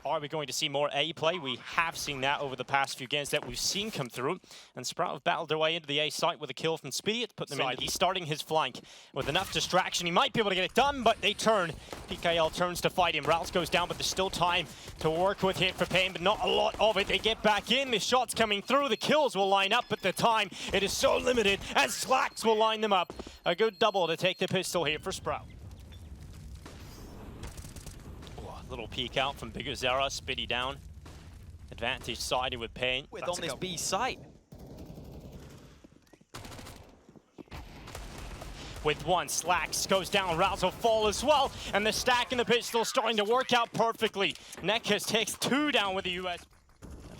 Are we going to see more A play? We have seen that over the past few games that we've seen come through. And Sprout have battled their way into the A site with a kill from Speedy to put them in. He's starting his flank with enough distraction. He might be able to get it done, but they turn. paiN turns to fight him. Rouse goes down, but there's still time to work with here for paiN, but not a lot of it. They get back in. The shots coming through. The kills will line up, but the time, it is so limited, and Slacks will line them up. A good double to take the pistol here for Sprout. Little peek out from bigazera, Spitty down. Advantage sided with paiN. On this B site. With one, Slacks goes down, Rouse will fall as well, and the stack in the pistol starting to work out perfectly. Nekas takes two down with the US.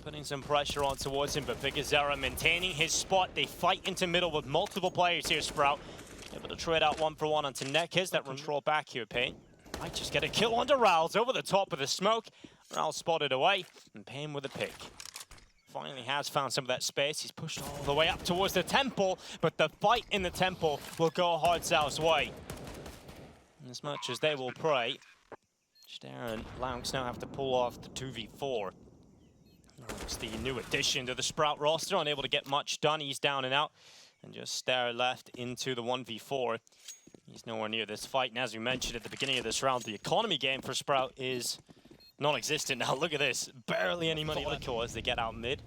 Putting some pressure on towards him, but bigazera maintaining his spot. They fight into middle with multiple players here, Sprout. Able to trade out one for one onto Nekas. That control back here, paiN. Might just get a kill onto Rouse over the top of the smoke. Rouse spotted away, and paiN with a pick. Finally has found some of that space. He's pushed all the way up towards the temple, but the fight in the temple will go HiGHLiGHTS' way. And as much as they will pray, Stare and lauNX now have to pull off the 2v4. It's the new addition to the Sprout roster, unable to get much done. He's down and out, and just Stare left into the 1v4. He's nowhere near this fight, and as we mentioned at the beginning of this round, the economy game for Sprout is non-existent. Now look at this, barely any money left as they get out mid.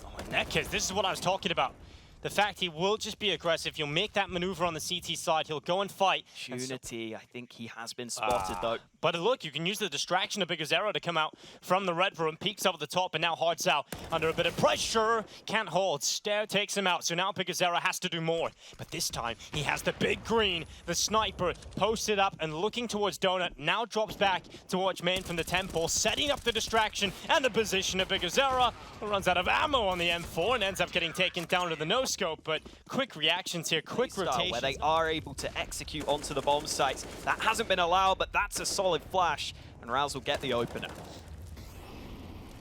Oh, and Nekas, this is what I was talking about. The fact he will just be aggressive, he'll make that maneuver on the CT side, he'll go and fight. Opportunity, I think he has been spotted though. But look, you can use the distraction of bigazera to come out from the red room, peeks up at the top, and now HiGHLiGHTS under a bit of pressure. Can't hold, Stare takes him out, so now bigazera has to do more. But this time, he has the big green, the sniper, posted up and looking towards Donut, now drops back to watch main from the temple, setting up the distraction and the position of bigazera, who runs out of ammo on the M4 and ends up getting taken down to the no-scope, but quick reactions here, quick rotations. Where they are able to execute onto the bomb sites. That hasn't been allowed, but that's a solid flash, and Rouse will get the opener.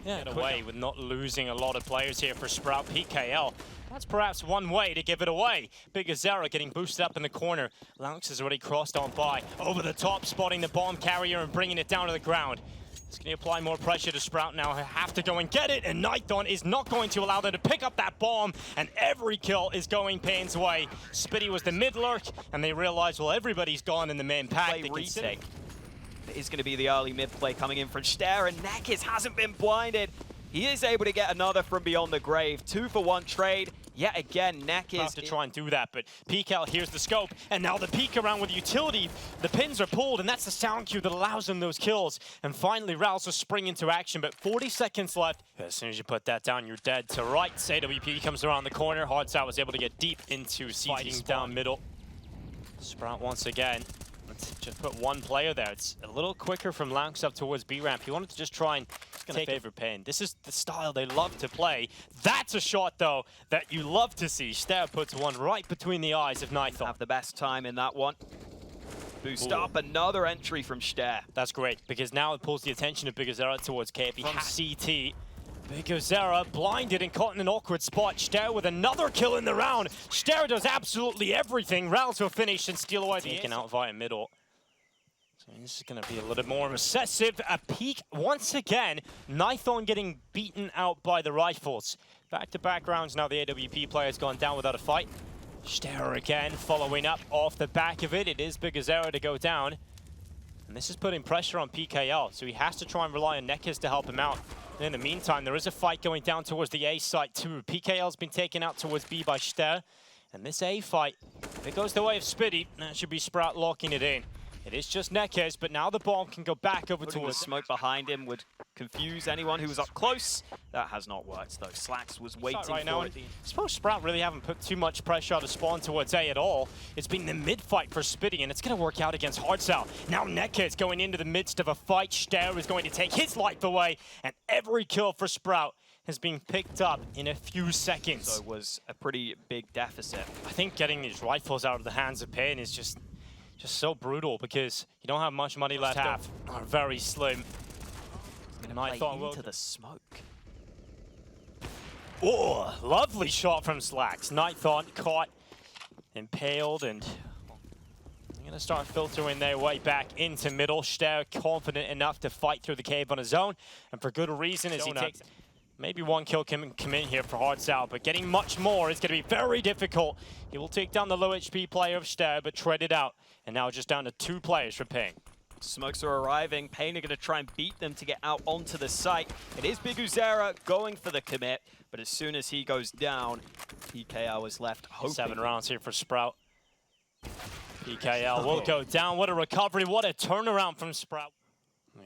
Yeah, get away with not losing a lot of players here for Sprout. paiN, that's perhaps one way to give it away. bigazera getting boosted up in the corner. lauNX has already crossed on by. Over the top, spotting the bomb carrier and bringing it down to the ground. It's going to apply more pressure to Sprout now. Have to go and get it, and Nithon is not going to allow them to pick up that bomb, and every kill is going paiN's way. Spitty was the mid lurk, and they realize, well, everybody's gone in the main pack. It is going to be the early mid play coming in from Stare, and Nekas hasn't been blinded. He is able to get another from beyond the grave. 2-for-1 trade. Yet again, Nekas to try and do that, but paiN here's the scope, and now the peek around with utility. The pins are pulled, and that's the sound cue that allows them those kills. And finally, Rouse will spring into action, but 40 seconds left. As soon as you put that down, you're dead to rights. AWP comes around the corner. HiGHLiGHTS was able to get deep into fighting down middle. Sprout once again. Let's just put one player there. It's a little quicker from lauNX up towards B ramp. He wanted to just try and favor paiN. This is the style they love to play. That's a shot, though, that you love to see. Stare puts one right between the eyes of Nithon. Have the best time in that one. Boost up, another entry from Stare. That's great, because now it pulls the attention of bigazera towards KP from CT. bigazera blinded and caught in an awkward spot. Stare with another kill in the round. Stare does absolutely everything. Rouse will finish and steal away the taken out via middle. So this is going to be a little more recessive. A peek once again. Nithon getting beaten out by the rifles. Back-to-back rounds now. The AWP player has gone down without a fight. Stare again following up off the back of it. It is bigazera to go down. And this is putting pressure on paiN, so he has to try and rely on Nekas to help him out. And in the meantime, there is a fight going down towards the A site too. paiN's been taken out towards B by Stare. And this A fight, if it goes the way of Spitty, that should be Sprout locking it in. It is just Nekas, but now the bomb can go back over towards the smoke behind him would confuse anyone who was up close. That has not worked though. Slacks was waiting right for now, it. I suppose Sprout really haven't put too much pressure out of spawn towards A at all. It's been the mid fight for Spitty, and it's going to work out against HiGHLiGHTS. Now Nekas going into the midst of a fight. Stare is going to take his life away, and every kill for Sprout has been picked up in a few seconds. So it was a pretty big deficit. I think getting these rifles out of the hands of paiN is just so brutal, because you don't have much money left. Are very slim. And I thought into the smoke. Oh, lovely shot from Slacks. Nithon caught, impaled, and Going to start filtering their way back into middle. Ster confident enough to fight through the cave on his own, and for good reason as he takes maybe one kill can come in here for HiGHLiGHTS, but getting much more is going to be very difficult. He will take down the low HP player of Ster, but tread it out, and now just down to 2 players for paiN. Smokes are arriving. paiN are going to try and beat them to get out onto the site. It is biguzera going for the commit, but as soon as he goes down, PKL is left hoping. 7 rounds here for Sprout. PKL will go down. What a recovery. What a turnaround from Sprout.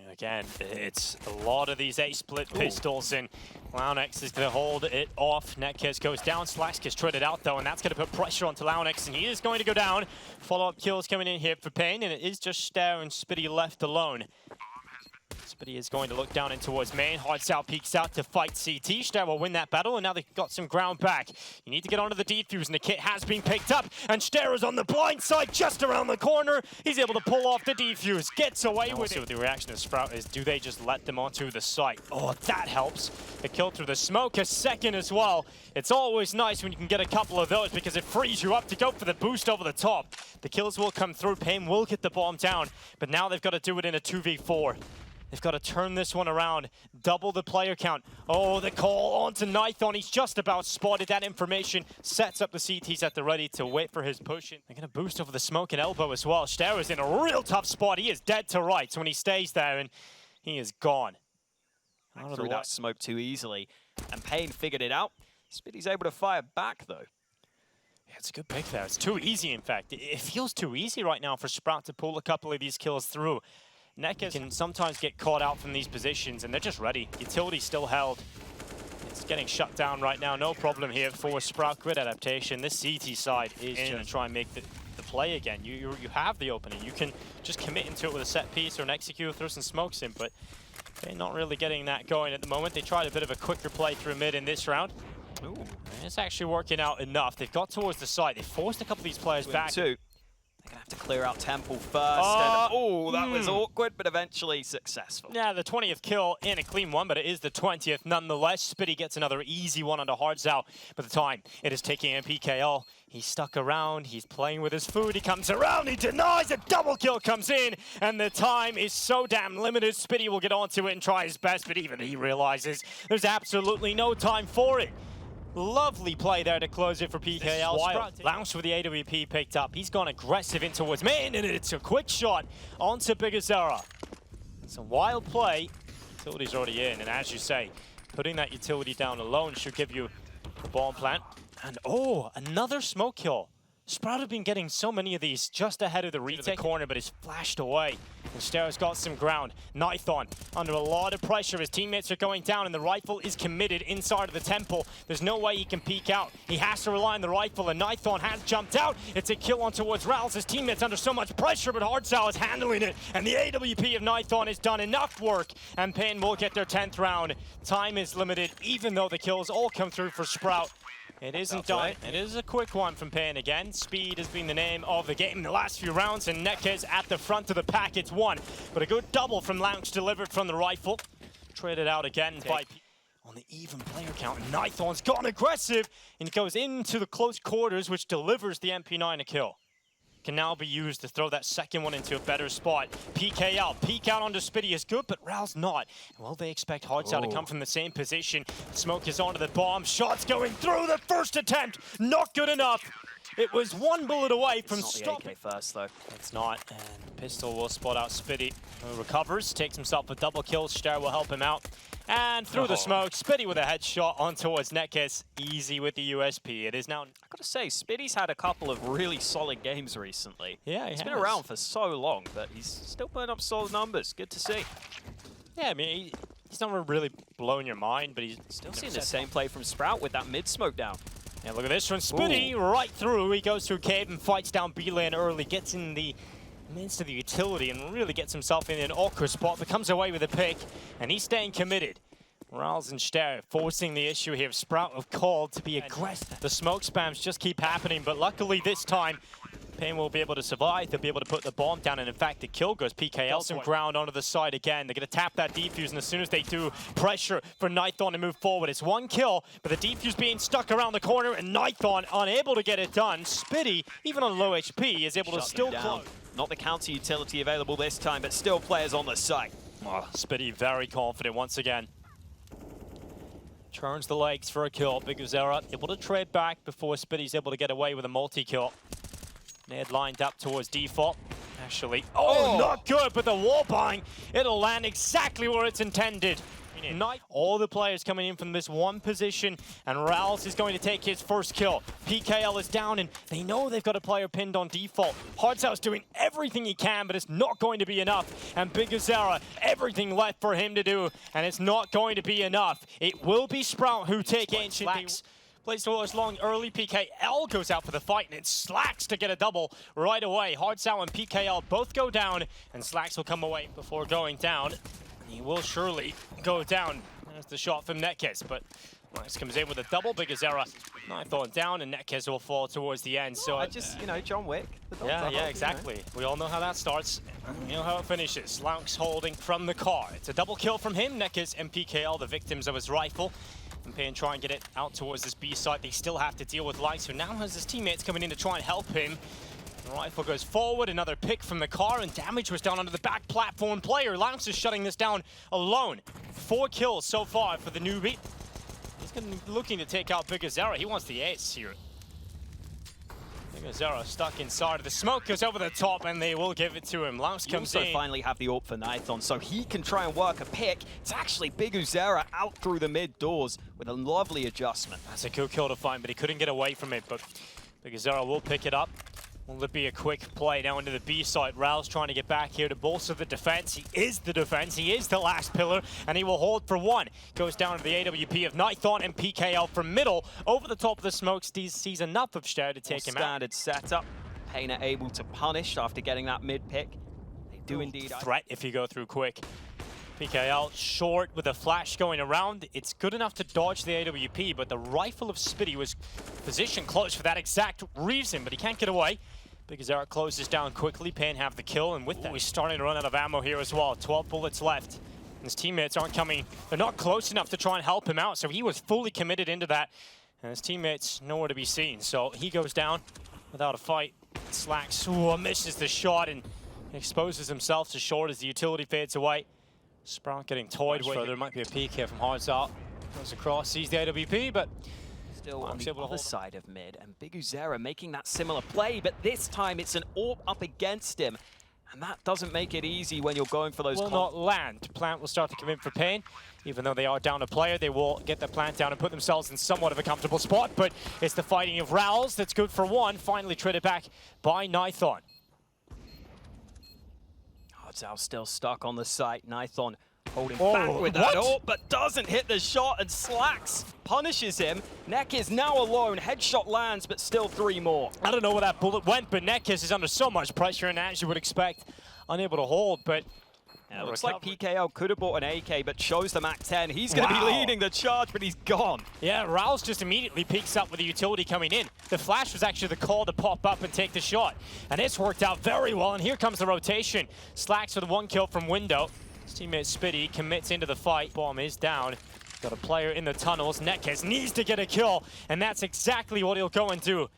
Again, it's a lot of these A-split pistols, and lauNX is going to hold it off. Netkiss goes down. Slacks gets treaded out, though, and that's going to put pressure onto lauNX, and he is going to go down. Follow-up kills coming in here for paiN, and it is just Ster and Spitty left alone. Spitty is going to look down in towards main. HiGHLiGHTS peeks out to fight CT. Ster will win that battle, and now they've got some ground back. You need to get onto the defuse, and the kit has been picked up, and Ster is on the blind side just around the corner. He's able to pull off the defuse, gets away with it. What the reaction of Sprout is, do they just let them onto the site? Oh, that helps. The kill through the smoke, a second as well. It's always nice when you can get a couple of those because it frees you up to go for the boost over the top. The kills will come through. paiN will get the bomb down, but now they've got to do it in a 2v4. They've got to turn this one around, double the player count. Oh, the call onto Nython. He's just about spotted that information. Sets up the CTs at the ready to wait for his push. They're going to boost over the smoke and elbow as well. Ster is in a real tough spot. He is dead to rights when he stays there, and he is gone. Through that smoke too easily, and paiN figured it out. Spitty's able to fire back, though. Yeah, it's a good pick there. It's too easy, in fact. It feels too easy right now for Sprout to pull a couple of these kills through. Neckers can sometimes get caught out from these positions, and they're just ready. Utility still held. It's getting shut down right now. No problem here for Sprout. Grid adaptation. This CT side is going to try and make the play again. You have the opening. You can just commit into it with a set piece or an execute, throw some smokes in, but they're not really getting that going at the moment. They tried a bit of a quicker play through mid in this round. Ooh. And it's actually working out enough. They've got towards the side. They forced a couple of these players back. They're going to have to clear out Temple first. Oh, that was awkward, but eventually successful. Yeah, the 20th kill in a clean one, but it is the 20th nonetheless. Spitty gets another easy one onto HiGHLiGHTS, but the time it is taking in PKL. He's stuck around, he's playing with his food, he comes around, he denies, a double kill comes in, and the time is so damn limited. Spitty will get onto it and try his best, but even he realizes there's absolutely no time for it. Lovely play there to close it for PKL. lauNX with the AWP picked up. He's gone aggressive in towards main, and it's a quick shot onto biguzera. It's a wild play. Utility's already in, and as you say, putting that utility down alone should give you the bomb plant. And oh, another smoke kill. Sprout have been getting so many of these just ahead of the retake corner, but it's flashed away. And Ster's got some ground. Nython under a lot of pressure. His teammates are going down, and the rifle is committed inside of the temple. There's no way he can peek out. He has to rely on the rifle, and Nython has jumped out. It's a kill on towards Rals. His teammates under so much pressure, but HiGHLiGHTS is handling it. And the AWP of Nython has done enough work, and paiN will get their 10th round. Time is limited, even though the kills all come through for Sprout. It isn't done. It is a quick one from paiN again. Speed has been the name of the game in the last few rounds, and Netkiss at the front of the pack. It's one, but a good double from lauNX delivered from the rifle. Traded out again by on the even player count. Nython's gone aggressive, and he goes into the close quarters, which delivers the MP9 a kill. Can now be used to throw that second one into a better spot. PKL, peek out onto Spitty is good, but Ral's not. Well, they expect HiGHLiGHTS to come from the same position. Smoke is onto the bomb. Shots going through the first attempt. Not good enough. It was one bullet away from stopping. AK first, though. It's not, and Pistol will spot out Spitty. Who recovers, takes himself a double kill. Ster will help him out. And through the smoke, Spitty with a headshot on towards Netkiss. Easy with the USP. It is now... I've got to say, Spitty's had a couple of really solid games recently. Yeah, he's been around for so long, but he's still putting up solid numbers. Good to see. Yeah, I mean, he's not really blowing your mind, but he's still seeing the same play from Sprout with that mid smoke down. Yeah, look at this one. Spitty right through. He goes through cave and fights down B lane early, gets in the midst of the utility and really gets himself in an awkward spot, but comes away with a pick, and he's staying committed. Rals and Ster forcing the issue here. Sprout have called to be aggressive. The smoke spams just keep happening, but luckily this time, paiN will be able to survive. They'll be able to put the bomb down, and in fact, the kill goes PKL some ground onto the side again. They're going to tap that defuse, and as soon as they do, pressure for Nython to move forward. It's one kill, but the defuse being stuck around the corner, and Nython unable to get it done. Spitty, even on low HP, is able to still close. Not the counter utility available this time, but still players on the site. Oh, Spitty very confident once again. Turns the legs for a kill. biguzera able to trade back before Spitty's able to get away with a multi-kill. Ned lined up towards default. Actually, not good, but the wall buying, it'll land exactly where it's intended. All the players coming in from this one position, and Rals is going to take his first kill. PKL is down, and they know they've got a player pinned on default. HiGHLiGHTS doing everything he can, but it's not going to be enough. And biguzera, everything left for him to do, and it's not going to be enough. It will be Sprout who take Ancient. Plays towards long early. PKL goes out for the fight, and it Slacks to get a double right away. HiGHLiGHTS and PKL both go down, and Slacks will come away before going down. He will surely go down. There's the shot from Netkes, but lauNX comes in with a double. biguzera, Nython down, and Netkes will fall towards the end. So you know, John Wick. Yeah, exactly. You know. We all know how that starts. You know how it finishes. lauNX holding from the car. It's a double kill from him. Netkes and PKL, the victims of his rifle. And paiN try and get it out towards this B site. They still have to deal with lauNX, who now has his teammates coming in to try and help him. The rifle goes forward, another pick from the car, and damage was down onto the back platform player. lauNX is shutting this down alone. 4 kills so far for the newbie. He's going to be looking to take out biguzera. He wants the ace here. biguzera stuck inside of the smoke, goes over the top, and they will give it to him. lauNX comes in. Finally have the AWP for Nython, so he can try and work a pick. It's actually biguzera out through the mid doors with a lovely adjustment. That's a good kill to find, but he couldn't get away from it. But biguzera will pick it up. Will it be a quick play now into the B side? Ral's trying to get back here to bolster the defense. He is the defense. He is the last pillar, and he will hold for one. Goes down to the AWP of Nython and PKL from middle. Over the top of the smoke, sees enough of Ster to take him out. Standard setup. paiN are able to punish after getting that mid pick. They do indeed. Threat if you go through quick. PKL short with a flash going around. It's good enough to dodge the AWP, but the rifle of Spitty was positioned close for that exact reason, but he can't get away. biguzera closes down quickly. paiN have the kill, and with that, he's starting to run out of ammo here as well. 12 bullets left. And his teammates aren't coming. They're not close enough to try and help him out, so he was fully committed into that. And his teammates nowhere to be seen, so he goes down without a fight. Slacks misses the shot and exposes himself to short as the utility fades away. Sprout getting toyed with. There might be a peek here from HiGHLiGHTS. Goes across, sees the AWP, but still on the other side of mid. And biguzera making that similar play, but this time it's an AWP up against him. And that doesn't make it easy when you're going for those. Will not land. Plant will start to come in for paiN. Even though they are down a player, they will get the plant down and put themselves in somewhat of a comfortable spot. But it's the fighting of Rals that's good for one. Finally traded back by Nython. HiGHLiGHTS still stuck on the site. Nython holding back with that AWP, but doesn't hit the shot, and Slacks punishes him. Neck is now alone. Headshot lands, but still 3 more. I don't know where that bullet went, but Netkes is under so much pressure, and as you would expect, unable to hold. But it looks like PKL could have bought an AK, but chose the MAC-10. He's going to be leading the charge, but he's gone. Yeah, Rals just immediately peeks up with the utility coming in. The flash was actually the call to pop up and take the shot. And it's worked out very well, and here comes the rotation. Slacks with 1 kill from window. His teammate Spitty commits into the fight. Bomb is down. Got a player in the tunnels. Netkes needs to get a kill, and that's exactly what he'll go and do.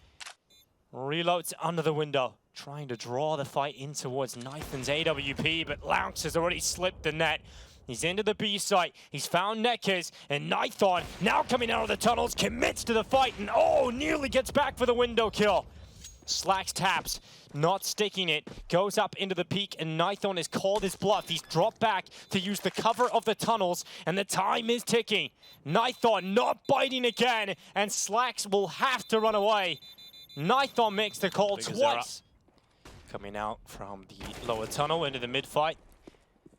Reloads under the window, trying to draw the fight in towards Nython's AWP, but lauNX has already slipped the net. He's into the B site. He's found Netkes, and Nython, now coming out of the tunnels, commits to the fight, and nearly gets back for the window kill. Slacks taps, not sticking it, goes up into the peak, and Nython has called his bluff. He's dropped back to use the cover of the tunnels, and the time is ticking. Nython not biting again, and Slacks will have to run away. Nython makes the call twice. Coming out from the lower tunnel into the mid-fight.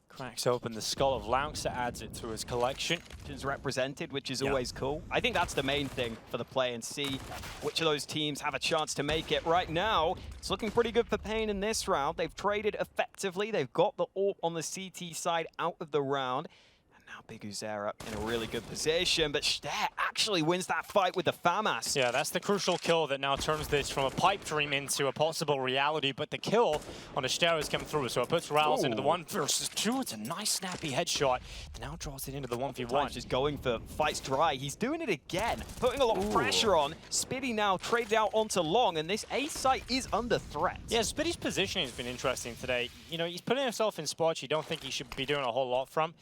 Cracks open the skull of lauNX, adds it to his collection. Is represented, which is always cool. I think that's the main thing for the play, and see which of those teams have a chance to make it. Right now, it's looking pretty good for paiN in this round. They've traded effectively. They've got the AWP on the CT side out of the round. And Now Big Uzera in a really good position, but Ster actually wins that fight with the FAMAS. Yeah, that's the crucial kill that now turns this from a pipe dream into a possible reality, but the kill on the Ster has come through, so it puts Rouse into the 1 versus 2. It's a nice snappy headshot. It now draws it into the 1v1. Just going for fights dry. He's doing it again, putting a lot of pressure on. Spitty now traded out onto Long, and this A site is under threat. Yeah, Spitty's positioning has been interesting today. You know, he's putting himself in spots you don't think he should be doing a whole lot from.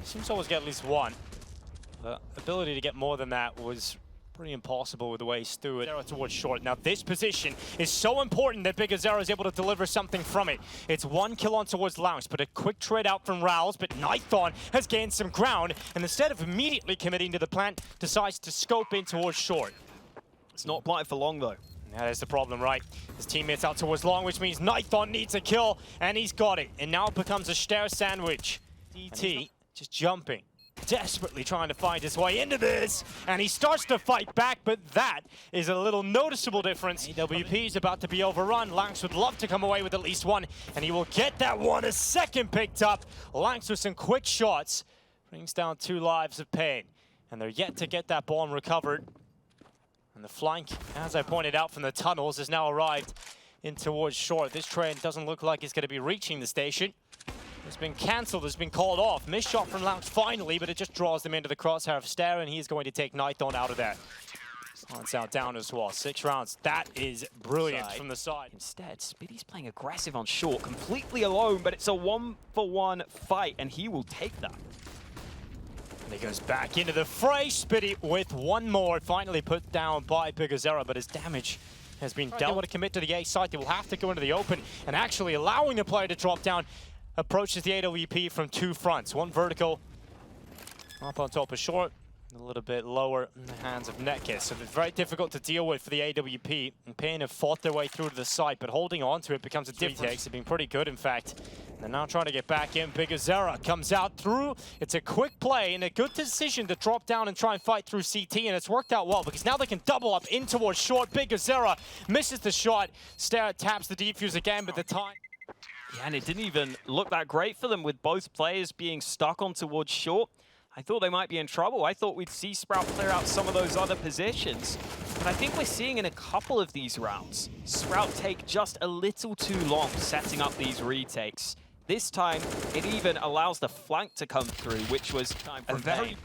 Seems to always get at least one. The ability to get more than that was pretty impossible with the way he threw it towards short. Now this position is so important that Big Uzera is able to deliver something from it. It's 1 kill on towards lauNX, but a quick trade out from Rouse, but Nithon has gained some ground, and instead of immediately committing to the plant, decides to scope in towards short. It's not planted for long though. That is the problem, right? His teammates out towards long, which means Nithon needs a kill, and he's got it. And now it becomes a Ster sandwich. DT just jumping, desperately trying to find his way into this, and he starts to fight back, but that is a little noticeable difference. AWP is about to be overrun. lauNX would love to come away with at least one, and he will get that one. A second picked up. lauNX with some quick shots brings down 2 lives of paiN, and they're yet to get that bomb recovered. And the flank, as I pointed out from the tunnels, has now arrived in towards short. This train doesn't look like it's going to be reaching the station. It's been cancelled, it's been called off. Missed shot from lauNX finally, but it just draws them into the crosshair of Ster, and he's going to take Nithon out of there. Lance out down as well. 6 rounds. That is brilliant from the side. Instead, Spitty's playing aggressive on short, completely alone, but it's a 1-for-1 fight, and he will take that. And he goes back into the fray. Spitty with one more. Finally put down by Big Uzera, but his damage has been dealt. They want to commit to the A site. They will have to go into the open, and actually allowing the player to drop down. Approaches the AWP from 2 fronts. One vertical up on top of short, a little bit lower in the hands of Netkiss. So it's very difficult to deal with for the AWP. And paiN have fought their way through to the site, but holding on to it becomes a difference. They've been pretty good, in fact. And they're now trying to get back in. Big Uzera comes out through. It's a quick play and a good decision to drop down and try and fight through CT, and it's worked out well because now they can double up in towards short. Big Uzera misses the shot. Ster taps the defuse again, but the time... Yeah, and it didn't even look that great for them with both players being stuck on towards short. I thought they might be in trouble. I thought we'd see Sprout clear out some of those other positions. But I think we're seeing in a couple of these rounds, Sprout take just a little too long setting up these retakes. This time, it even allows the flank to come through, which was a very...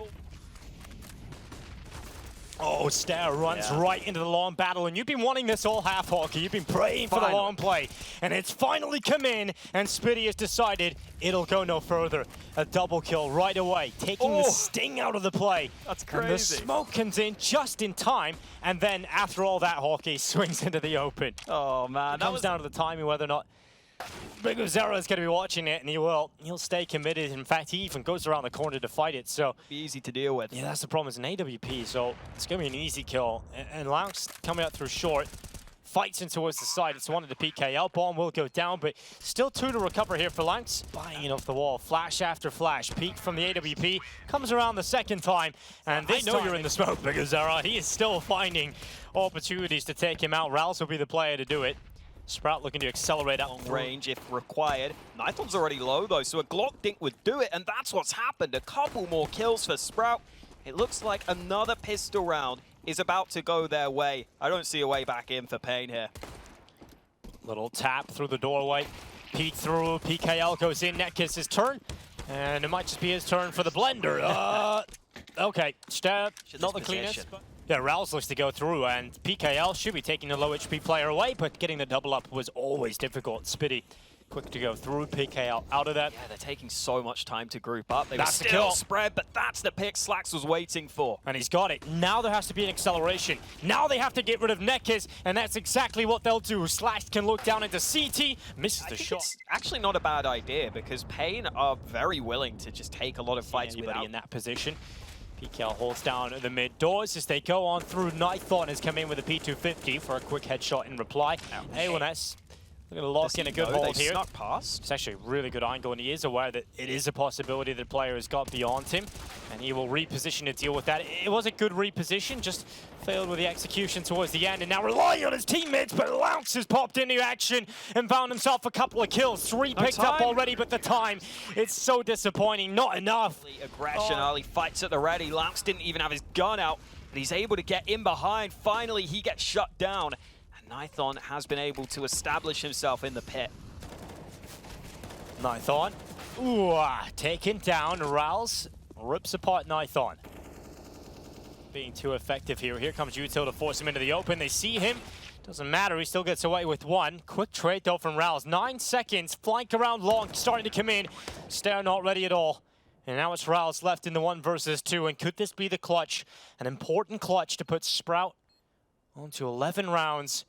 Oh, Ster runs right into the long battle, and you've been wanting this all half, Hawkeye. You've been praying for the long play, and it's finally come in, and Spitty has decided it'll go no further. A double kill right away, taking the sting out of the play. That's crazy. And the smoke comes in just in time, and then after all that, Hawkeye swings into the open. Oh, man. It comes down to the timing, whether or not Big Uzera is going to be watching it, and he'll stay committed. In fact, he even goes around the corner to fight it, so... Be easy to deal with. Yeah, that's the problem. It's an AWP, so it's going to be an easy kill. And lauNX coming out through short, fights in towards the side. It's one of the PKL. Bomb will go down, but still 2 to recover here for lauNX. Buying off the wall, flash after flash. Peek from the AWP, comes around the second time, and this time you're in the smoke, Big Uzera. He is still finding opportunities to take him out. Rouse will be the player to do it. Sprout looking to accelerate out long range if required. Nithon's already low though, so a Glock dink would do it, and that's what's happened. A couple more kills for Sprout. It looks like another pistol round is about to go their way. I don't see a way back in for paiN here. Little tap through the doorway. Peek through, PKL goes in, Netkiss's turn. And it might just be his turn for the blender. Okay, Ster, not the cleanest. Yeah, Rouse looks to go through, and PKL should be taking the low HP player away, but getting the double up was always difficult. Spitty, quick to go through, PKL out of that. Yeah, they're taking so much time to group up. They that's were still spread, but that's the pick Slacks was waiting for. And he's got it. Now there has to be an acceleration. Now they have to get rid of Netkiss, and that's exactly what they'll do. Slacks can look down into CT, misses the shot. It's actually not a bad idea, because paiN are very willing to just take a lot of fights without in that position. PKL holds down the mid doors as they go on through. Nithon has come in with a P250 for a quick headshot in reply. A1S They're going to lock in a good hold here. Snuck past. It's actually a really good angle, and he is aware that it is a possibility that the player has got beyond him, and he will reposition to deal with that. It was a good reposition, just failed with the execution towards the end, and now relying on his teammates, but lauNX has popped into action and found himself a couple of kills. 3 picked up already, but the time, it's so disappointing, not enough. Aggression, early fights at the ready. lauNX didn't even have his gun out, but he's able to get in behind. Finally, he gets shut down. Nython has been able to establish himself in the pit. Nython, taken down. Rals rips apart Nython. Being too effective here. Here comes Util to force him into the open. They see him. Doesn't matter, he still gets away with one. Quick trade though from Rals. 9 seconds, flank around long, starting to come in. Stair not ready at all. And now it's Rals left in the 1 versus 2. And could this be the clutch? An important clutch to put Sprout onto 11 rounds.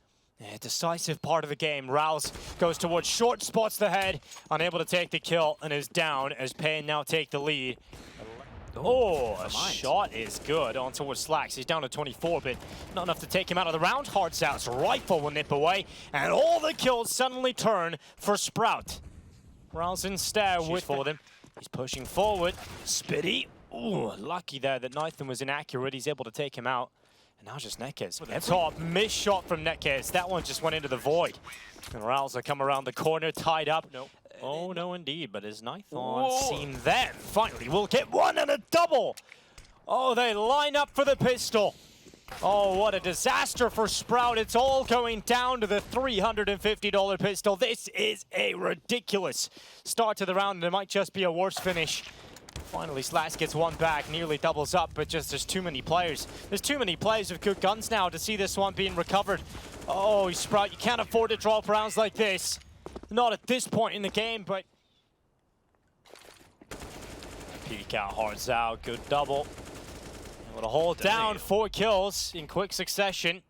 A decisive part of the game. Rals goes towards short, spots the head, unable to take the kill, and is down as paiN now take the lead. Oh, a shot is good on towards Slax. He's down to 24, but not enough to take him out of the round. HiGHLiGHTS rifle will nip away, and all the kills suddenly turn for Sprout. Rals instead with for them. He's pushing forward. Spitty. Ooh, lucky there that Nython was inaccurate. He's able to take him out. And now just Nekkez. Top missed shot from Nekkez. That one just went into the void. And Rals will come around the corner, tied up. Nope. Oh, no, indeed. But has Nython seen them? Finally, we'll get one and a double. Oh, they line up for the pistol. Oh, what a disaster for Sprout. It's all going down to the $350 pistol. This is a ridiculous start to the round, and it might just be a worse finish. Finally, Slash gets one back, nearly doubles up, but just there's too many players. There's too many players with good guns now to see this one being recovered. Oh, Sprout, you can't afford to drop rounds like this. Not at this point in the game, but... Peek out, hearts out, good double. Able to hold down 4 kills in quick succession.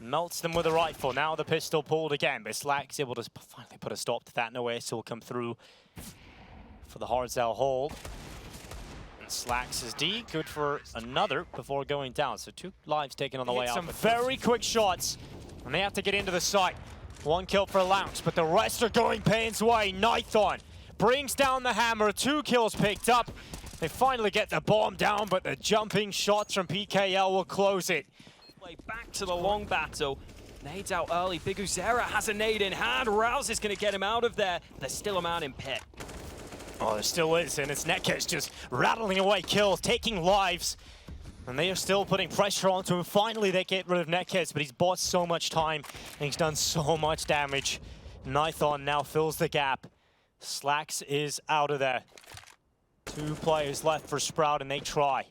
Melts them with a rifle. Now the pistol pulled again, but Slack's able to finally put a stop to that. No ace will come through for the HiGHLiGHTS hold. And Slax is D, good for another before going down. So 2 lives taken on the way out. Some very quick shots, and they have to get into the site. 1 kill for lauNX, but the rest are going paiN's way. Nython brings down the hammer, 2 kills picked up. They finally get the bomb down, but the jumping shots from PKL will close it. Back to the long battle. Nades out early. Big Uzera has a nade in hand. Rouse is going to get him out of there. There's still a man in pit. Oh, there still is, and it's Nekkez just rattling away kills, taking lives. And they are still putting pressure onto him. Finally, they get rid of Nekkez, but he's bought so much time, and he's done so much damage. Nython now fills the gap. Slax is out of there. 2 players left for Sprout, and they try.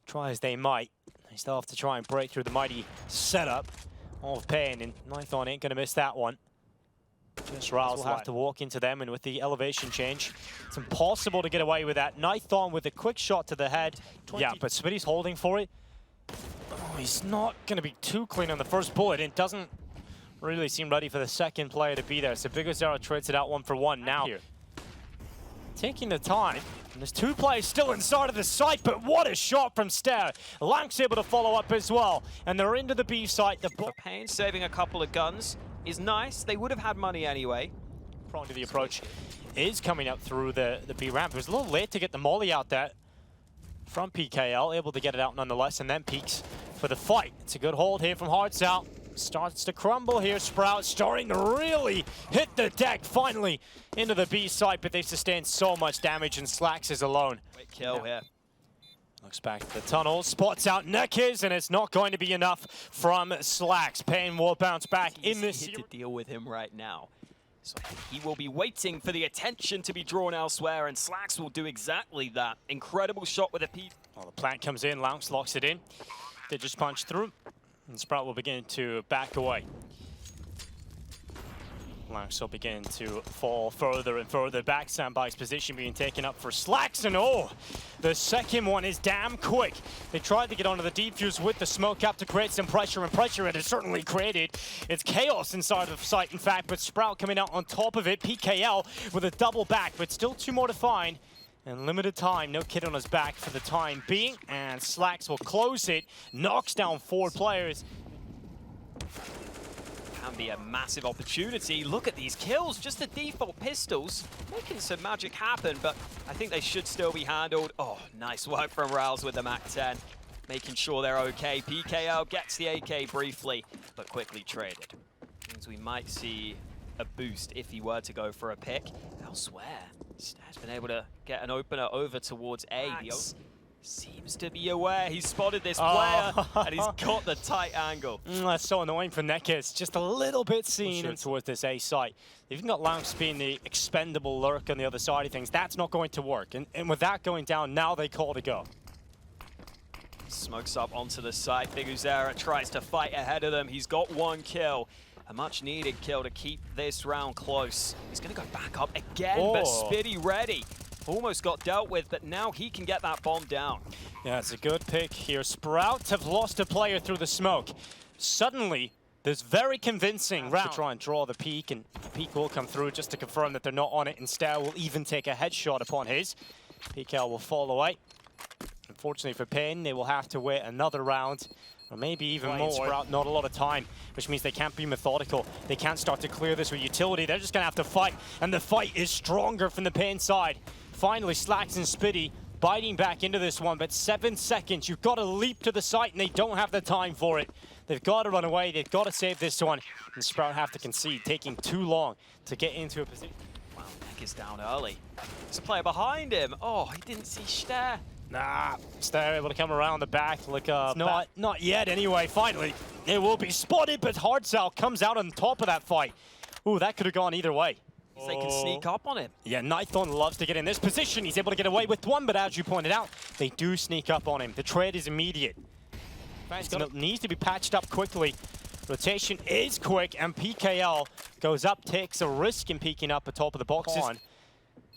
Try as they might. They still have to try and break through the mighty setup of paiN, and Nython ain't gonna miss that one. Just Rals will have to walk into them, and with the elevation change, it's impossible to get away with that. Nython with a quick shot to the head. Yeah, but Spitty's holding for it. Oh, he's not gonna be too clean on the first bullet. It doesn't really seem ready for the second player to be there. So Big Uzera trades it out 1 for 1 now. Here. Taking the time, and there's 2 players still inside of the site, but what a shot from Stair. lauNX able to follow up as well, and they're into the B site. The paiN saving a couple of guns is nice. They would have had money anyway. Prong to the approach is coming up through the B ramp. It was a little late to get the molly out there from PKL, able to get it out nonetheless, and then peeks for the fight. It's a good hold here from HiGHLiGHTS. Starts to crumble here. Sprout starting to really hit the deck finally into the B site, but they've sustained so much damage, and Slax is alone. Great kill here. Looks back to the tunnel, spots out Nekkez, and it's not going to be enough from Slax. paiN will bounce back in this series. To deal with him right now. So he will be waiting for the attention to be drawn elsewhere, and Slax will do exactly that. Incredible shot with a P. Well, the plant comes in, lauNX locks it in. They just punch through, and Sprout will begin to back away. lauNX will begin to fall further and further back. Sandbag's position being taken up for Slax, and oh, the second one is damn quick. They tried to get onto the defuse with the smoke up to create some pressure, and pressure it has certainly created. It's chaos inside of the site, in fact, but Sprout coming out on top of it. PKL with a double back, but still 2 more to find. And limited time, no kid on his back for the time being, and Slax will close it, knocks down 4 players. can be a massive opportunity. Look at these kills, just the default pistols, making some magic happen, but I think they should still be handled. Oh, nice work from Rouse with the MAC-10, making sure they're okay. PKL gets the AK briefly, but quickly traded. Means we might see a boost if he were to go for a pick. Elsewhere, Stad's been able to get an opener over towards A. Seems to be aware he's spotted this player, and he's got the tight angle. That's so annoying for Neckers. Just a little bit seen towards this A site. They've even got lauNX being the expendable lurk on the other side of things. That's not going to work. And with that going down, now they call to go. Smokes up onto the site. Biguzera tries to fight ahead of them. He's got one kill. A much needed kill to keep this round close. He's going to go back up again, but Spitty ready. Almost got dealt with, but now he can get that bomb down. Yeah, it's a good pick here. Sprout have lost a player through the smoke. Suddenly, there's very convincing round to try and draw the peak, and the peak will come through just to confirm that they're not on it. Instead, will even take a headshot upon his. PKL will fall away. Unfortunately for paiN, they will have to wait another round, or maybe even more. Sprout, not a lot of time, which means they can't be methodical. They can't start to clear this with utility. They're just going to have to fight, and the fight is stronger from the paiN side. Finally, Slacks and Spitty biting back into this one, but 7 seconds. You've got to leap to the site, and they don't have the time for it. They've got to run away. They've got to save this one. And Sprout have to concede, taking too long to get into a position. Wow, Neck is down early. There's a player behind him. Oh, he didn't see Stare. Nah, Stare able to come around the back. Look up. Not yet, anyway. Finally, it will be spotted, but HiGHLiGHTS comes out on top of that fight. Ooh, that could have gone either way. They can sneak up on him. Yeah, Nithon loves to get in this position. He's able to get away with one, but as you pointed out, they do sneak up on him. The trade is immediate. It needs to be patched up quickly. Rotation is quick, and PKL goes up, takes a risk in peeking up atop of the boxes.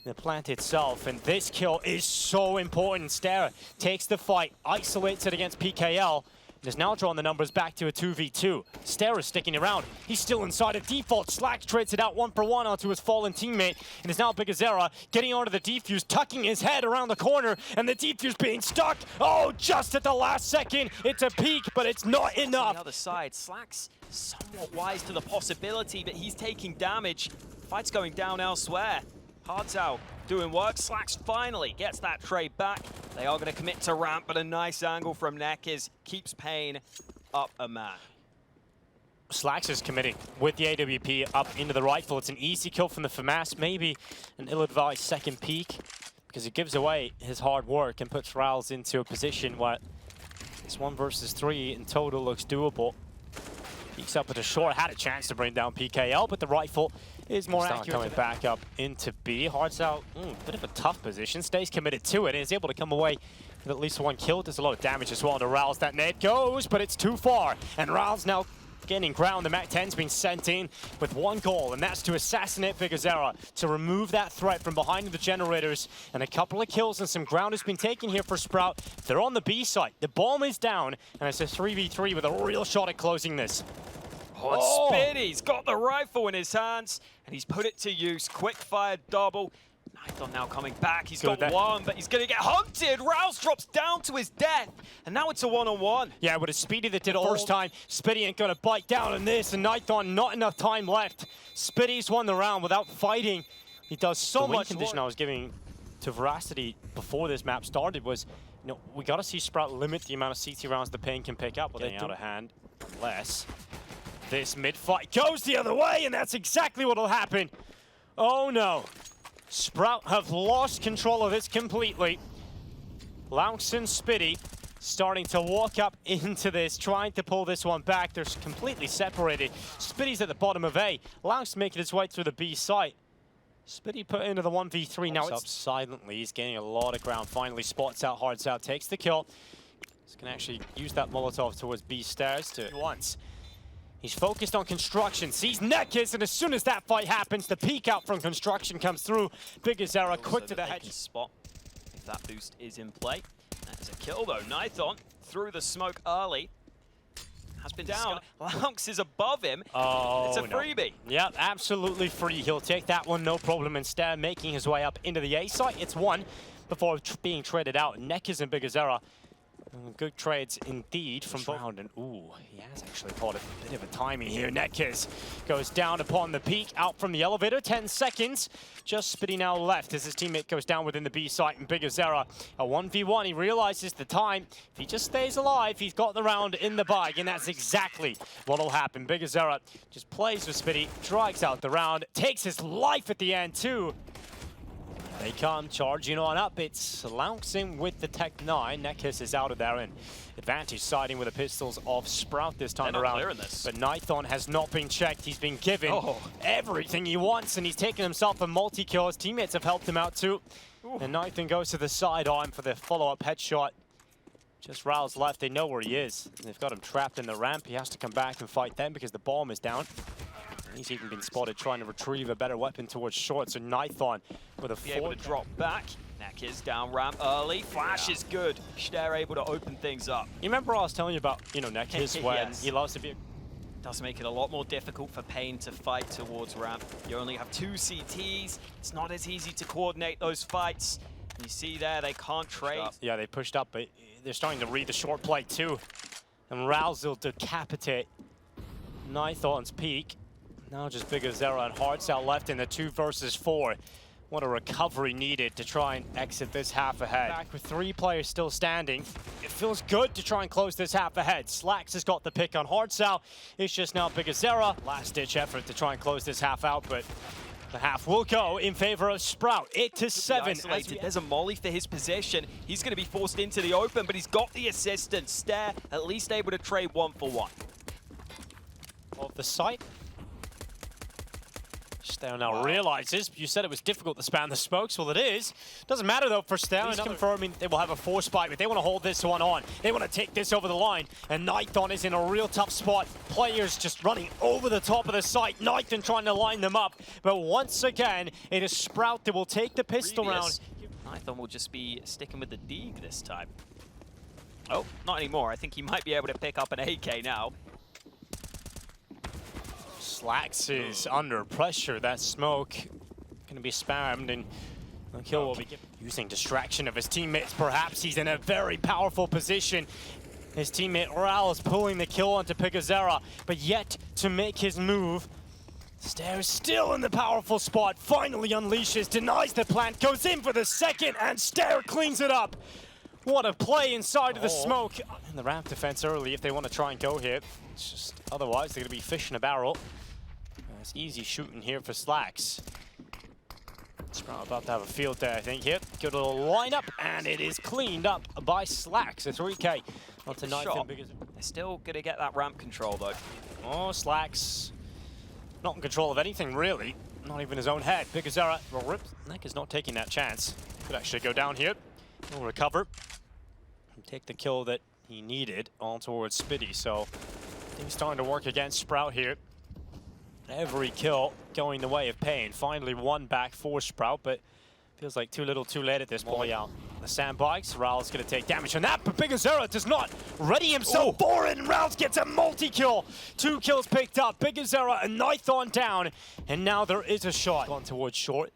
The plant itself, and this kill is so important. Stare takes the fight, isolates it against PKL, and is now drawing the numbers back to a 2v2. Stare is sticking around. He's still inside of default. Slack trades it out 1-for-1 onto his fallen teammate, and is now Biguzera getting onto the defuse, tucking his head around the corner, and the defuse being stuck. Oh, just at the last second. It's a peak, but it's not enough. On the other side, Slack's somewhat wise to the possibility, but he's taking damage. Fight's going down elsewhere. HiGHLiGHTS doing work. Slacks finally gets that trade back. They are going to commit to ramp, but a nice angle from Neckers keeps paiN up a man. Slacks is committing with the AWP up into the rifle. It's an easy kill from the FAMAS, maybe an ill-advised second peek, because it gives away his hard work and puts Rouse into a position where this 1 versus 3 in total looks doable. Peeks up with a short, had a chance to bring down PKL, but the rifle is more accurate. Coming back up into B. HiGHLiGHTS, bit of a tough position, stays committed to it, and is able to come away with at least 1 kill. Does a lot of damage as well to Rouse. That net goes, but it's too far, and Rouse now gaining ground. The MAC-10's been sent in with 1 goal, and that's to assassinate Biguzera, to remove that threat from behind the generators, and a couple of kills and some ground has been taken here for Sprout. They're on the B site. The bomb is down, and it's a 3v3 with a real shot at closing this. Oh, Spitty's got the rifle in his hands, and he's put it to use. Quick-fire double. Nithon now coming back. He's got one, but he's going to get hunted. Rouse drops down to his death, and now it's a 1-on-1. Yeah, with a Spitty that did it first time, Spitty ain't going to bite down on this, and Nithon not enough time left. Spitty's won the round without fighting. He does so much. The condition I was giving to Veracity before this map started was, you know, we got to see Sprout limit the amount of CT rounds the paiN can pick up. Well, getting out of hand, unless this mid-fight goes the other way, and that's exactly what will happen. Oh no. Sprout have lost control of this completely. lauNX and Spitty starting to walk up into this, trying to pull this one back. They're completely separated. Spitty's at the bottom of A. lauNX making his way through the B site. Spitty put into the 1v3. Now it's up silently. He's gaining a lot of ground. Finally spots out HiGHLiGHTS, takes the kill. He's going to actually use that Molotov towards B stairs to once. He's focused on construction, sees Neckers, and as soon as that fight happens, the peek out from construction comes through. Biguzera quick to the head. Spot if that boost is in play. That's a kill though. Nithon through the smoke early. Has been down. lauNX is above him. Oh, it's a freebie. Yeah, absolutely free. He'll take that one, no problem. Instead, making his way up into the A site. It's 1 before being traded out. Neckers and Biguzera Good trades indeed from both. And ooh, he has actually caught a bit of a timing here. Nekkz goes down upon the peak, out from the elevator. 10 seconds, just Spitty now left as his teammate goes down within the B site. And bigazera, a 1v1, he realizes the time. If he just stays alive, he's got the round in the bag, and that's exactly what'll happen. bigazera just plays with Spitty, drags out the round, takes his life at the end too. They come charging on up. It's lauNX with the Tech 9. Nekkz is out of there, and advantage siding with the pistols of Sprout this time around. But Nighthon has not been checked. He's been given everything he wants, and he's taken himself a multi-kill. His teammates have helped him out too. And Nighthon goes to the sidearm for the follow-up headshot. Just Rao's left. They know where he is. They've got him trapped in the ramp. He has to come back and fight them because the bomb is down. He's even been spotted trying to retrieve a better weapon towards short. So Nighthon with a able to drop back. Nekkz down ramp early. Flash is good. They're able to open things up. You remember I was telling you about, Nekkz when he loves to be. Does make it a lot more difficult for paiN to fight towards ramp. You only have 2 CTs. It's not as easy to coordinate those fights. You see there, they can't trade. Yeah, they pushed up, but they're starting to read the short play too. And Rouse will decapitate Nighthon's peak. Now just bigazera and HiGHLiGHTS left in the 2 versus 4. What a recovery needed to try and exit this half ahead. Back with 3 players still standing. It feels good to try and close this half ahead. Slax has got the pick on HiGHLiGHTS. It's just now bigazera. Last-ditch effort to try and close this half out, but the half will go in favor of Sprout. 8-7. There's a molly for his position. He's going to be forced into the open, but he's got the assistance. Stare at least able to trade 1-for-1. Of the site. Stare now realizes, you said it was difficult to spam the smokes. Well, it is. Doesn't matter, though, for Stare. He's confirming they will have a 4 spike, but they want to hold this one on. They want to take this over the line, and Nighthon is in a real tough spot. Players just running over the top of the site. Nighthon trying to line them up, but once again, it is Sprout that will take the pistol round. Nighthon will just be sticking with the Deeg this time. Oh, not anymore. I think he might be able to pick up an AK now. Slax is under pressure. That smoke going to be spammed, and the kill will be given. Using distraction of his teammates, perhaps. He's in a very powerful position. His teammate Raul is pulling the kill onto bigazera, but yet to make his move. Stare is still in the powerful spot. Finally unleashes, denies the plant, goes in for the second, and Stare cleans it up. What a play inside of the smoke. And the ramp defense early if they want to try and go here. It's just otherwise they're going to be fish in a barrel. It's easy shooting here for Slax. Sprout about to have a field day, I think, here. Good little lineup, and it is cleaned up by Slax. A 3K onto Nighthon. They're still going to get that ramp control, though. Oh, Slax. Not in control of anything, really. Not even his own head. bigazera will rip. Neck is not taking that chance. Could actually go down here. He'll recover. And take the kill that he needed on towards Spitty. So things starting to work against Sprout here. Every kill going the way of paiN. Finally one back for Sprout, but feels like too little too late at this point. Out the sandbags. Raul's going to take damage on that, but bigazera does not ready himself for it, and Raul gets a multi-kill. 2 kills picked up. bigazera and Nighthon down, and now there is a shot. Gone towards short.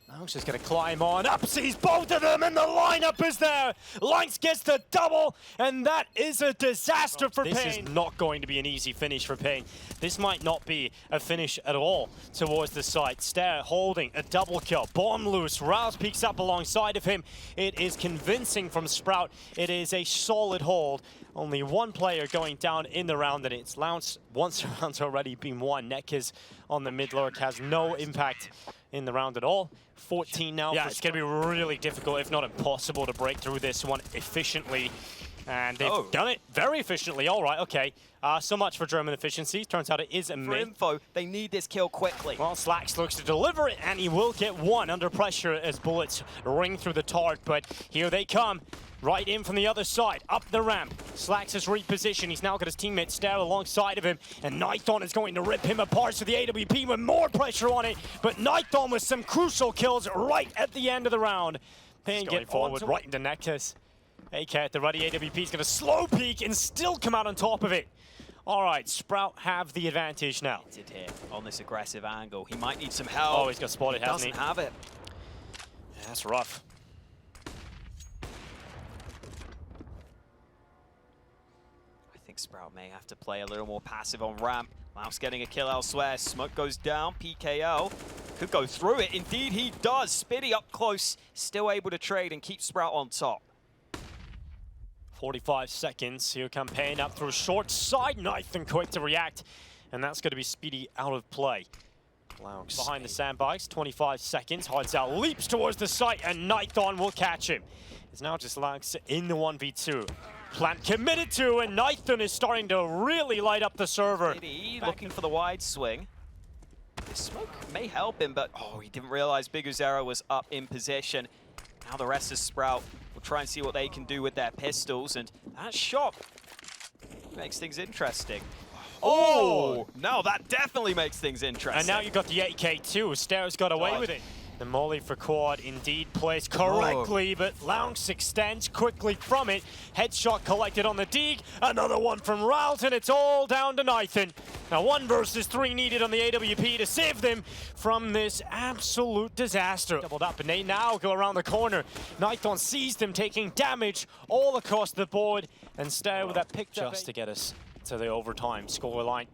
lauNX just going to climb on up, sees both of them, and the lineup is there. lauNX gets the double, and that is a disaster for paiN. This is not going to be an easy finish for paiN. This might not be a finish at all towards the site. Stare holding a double kill. Bomb loose. Rouse peeks up alongside of him. It is convincing from Sprout. It is a solid hold. Only 1 player going down in the round, and it's lauNX. Once the round's already been won. Nekkz on the mid lurk has no impact in the round at all. 14 now. Yeah, it's going to be really difficult, if not impossible, to break through this one efficiently. And they've done it very efficiently. All right, okay. So much for German efficiency. Turns out it is a For info, they need this kill quickly. Well, Slax looks to deliver it, and he will get 1 under pressure as bullets ring through the tart. But here they come. Right in from the other side, up the ramp. Slax has repositioned. He's now got his teammate Stare alongside of him, and Nighthon is going to rip him apart. So the AWP with more pressure on it, but Nighthon with some crucial kills right at the end of the round. paiN get forward right into Nekkz. AK at the ready. AWP is going to slow peek and still come out on top of it. All right, Sprout have the advantage now. Here on this aggressive angle. He might need some help. Oh, he's got spotted, hasn't he? Doesn't have it. Yeah, that's rough. think Sprout may have to play a little more passive on ramp. lauNX getting a kill elsewhere. Smoke goes down. PKO could go through it. Indeed, he does. Spitty up close, still able to trade and keep Sprout on top. 45 seconds. Here come paiN up through short side. Nathan quick to react. And that's going to be Speedy out of play. lauNX behind the sandbags. 25 seconds. Hides out, leaps towards the site, and Nathan will catch him. It's now just lauNX in the 1v2. Plant committed to, and Nathan is starting to really light up the server. Spitty looking for the wide swing. This smoke may help him, but oh, he didn't realize Biguzera was up in position. Now the rest of Sprout will try and see what they can do with their pistols, and that shot makes things interesting. Oh, no, that definitely makes things interesting. And now you've got the 8K too. Stairs got away with it. The molly for quad indeed placed correctly, but lauNX extends quickly from it. Headshot collected on the dig. Another one from Rouse, and it's all down to Nathan. Now 1 versus 3 needed on the AWP to save them from this absolute disaster. Doubled up, and they now go around the corner. Nathan sees them taking damage all across the board, and Stair with that pick just to get us to the overtime scoreline.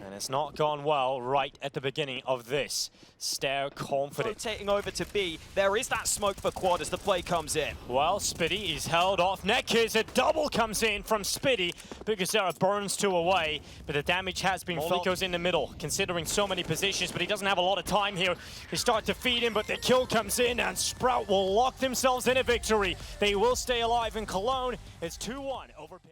And it's not gone well right at the beginning of this. Stair confident. Rotating over to B, there is that smoke for quad as the play comes in. Well, Spitty is held off. Neckers, a double comes in from Spitty. Biguzera burns 2 away, but the damage has been felt. Goes in the middle, considering so many positions, but he doesn't have a lot of time here. They start to feed him, but the kill comes in, and Sprout will lock themselves in a victory. They will stay alive in Cologne. It's 2-1 over